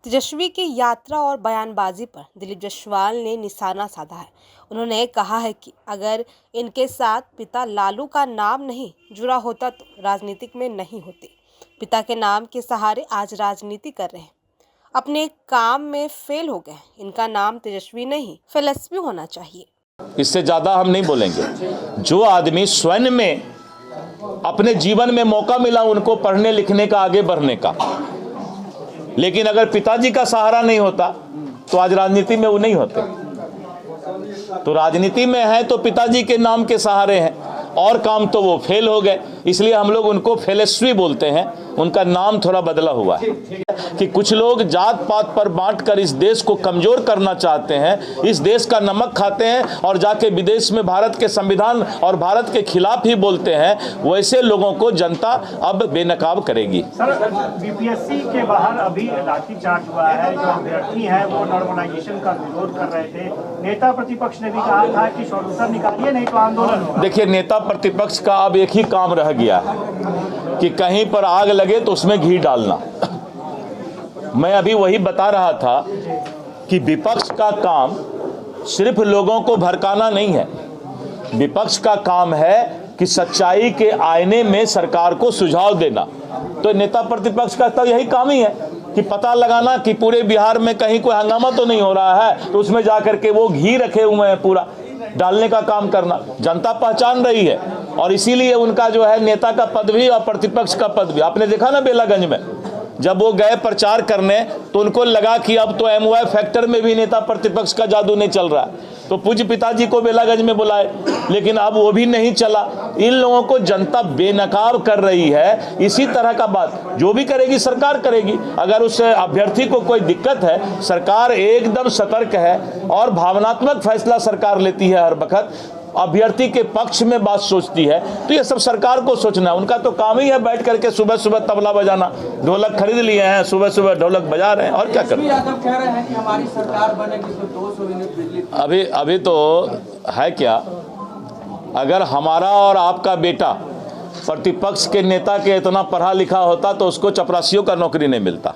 तेजस्वी की यात्रा और बयानबाजी पर दिलीप जायसवाल ने निशाना साधा है। उन्होंने कहा है कि अगर इनके साथ पिता लालू का नाम नहीं जुड़ा होता तो राजनीतिक में नहीं होते। पिता के नाम के सहारे आज राजनीति कर रहे हैं, अपने काम में फेल हो गए। इनका नाम तेजस्वी नहीं फिलॉसफी होना चाहिए। इससे ज़्यादा हम नहीं बोलेंगे। जो आदमी स्वयं में अपने जीवन में मौका मिला उनको पढ़ने लिखने का, आगे बढ़ने का, लेकिन अगर पिताजी का सहारा नहीं होता तो आज राजनीति में वो नहीं होते। तो राजनीति में है तो पिताजी के नाम के सहारे हैं, और काम तो वो फेल हो गए, इसलिए हम लोग उनको फेलस्वी बोलते हैं। उनका नाम थोड़ा बदला हुआ है कि कुछ लोग जात पात पर बांटकर इस देश को कमजोर करना चाहते हैं, इस देश का नमक खाते हैं और जाके विदेश में भारत के संविधान और भारत के खिलाफ ही बोलते हैं। वैसे लोगों को जनता अब बेनकाब करेगी। सर, बीपीएससी के बाहर अभी लाठीचार्ज हुआ है। जो अभ्यर्थी हैं वो नॉर्मलाइजेशन का विरोध कर रहे थे। नेता प्रतिपक्ष ने भी कहा था कि सॉल्यूशन निकालिए, नहीं तो आंदोलन होगा। देखिए, नेता प्रतिपक्ष का अब एक ही काम रह गया है कि कहीं पर आग लगे तो उसमें घी डालना। मैं अभी वही बता रहा था कि विपक्ष का काम सिर्फ लोगों को भड़काना नहीं है। विपक्ष का काम है कि सच्चाई के आईने में सरकार को सुझाव देना। तो नेता प्रतिपक्ष का तो यही काम ही है कि पता लगाना कि पूरे बिहार में कहीं कोई हंगामा तो नहीं हो रहा है, तो उसमें जाकर के वो घी रखे हुए हैं पूरा डालने का काम करना। जनता पहचान रही है और इसीलिए उनका जो है नेता का पद भी और प्रतिपक्ष का पद भी। आपने देखा ना बेलागंज में जब वो गए प्रचार करने तो उनको लगा कि अब तो एमवाई फैक्टर में भी नेता प्रतिपक्ष का जादू नहीं चल रहा है, तो पूज्य पिताजी को बेलागंज में बुलाए, लेकिन अब वो भी नहीं चला। इन लोगों को जनता बेनकाब कर रही है। इसी तरह का बात जो भी करेगी सरकार करेगी। अगर उस अभ्यर्थी को कोई दिक्कत है, सरकार एकदम सतर्क है और भावनात्मक फैसला सरकार लेती है। हर वक्त अभ्यर्थी के पक्ष में बात सोचती है, तो ये सब सरकार को सोचना है। उनका तो काम ही है बैठ करके सुबह सुबह तबला बजाना। ढोलक खरीद लिए हैं, सुबह सुबह ढोलक बजा रहे हैं, और क्या करें। यादव कह रहे हैं कि हमारी सरकार बनेगी तो 200 यूनिट बिजली। अभी तो है क्या, अगर हमारा और आपका बेटा प्रतिपक्ष के नेता के इतना पढ़ा लिखा होता तो उसको चपरासियों का नौकरी नहीं मिलता।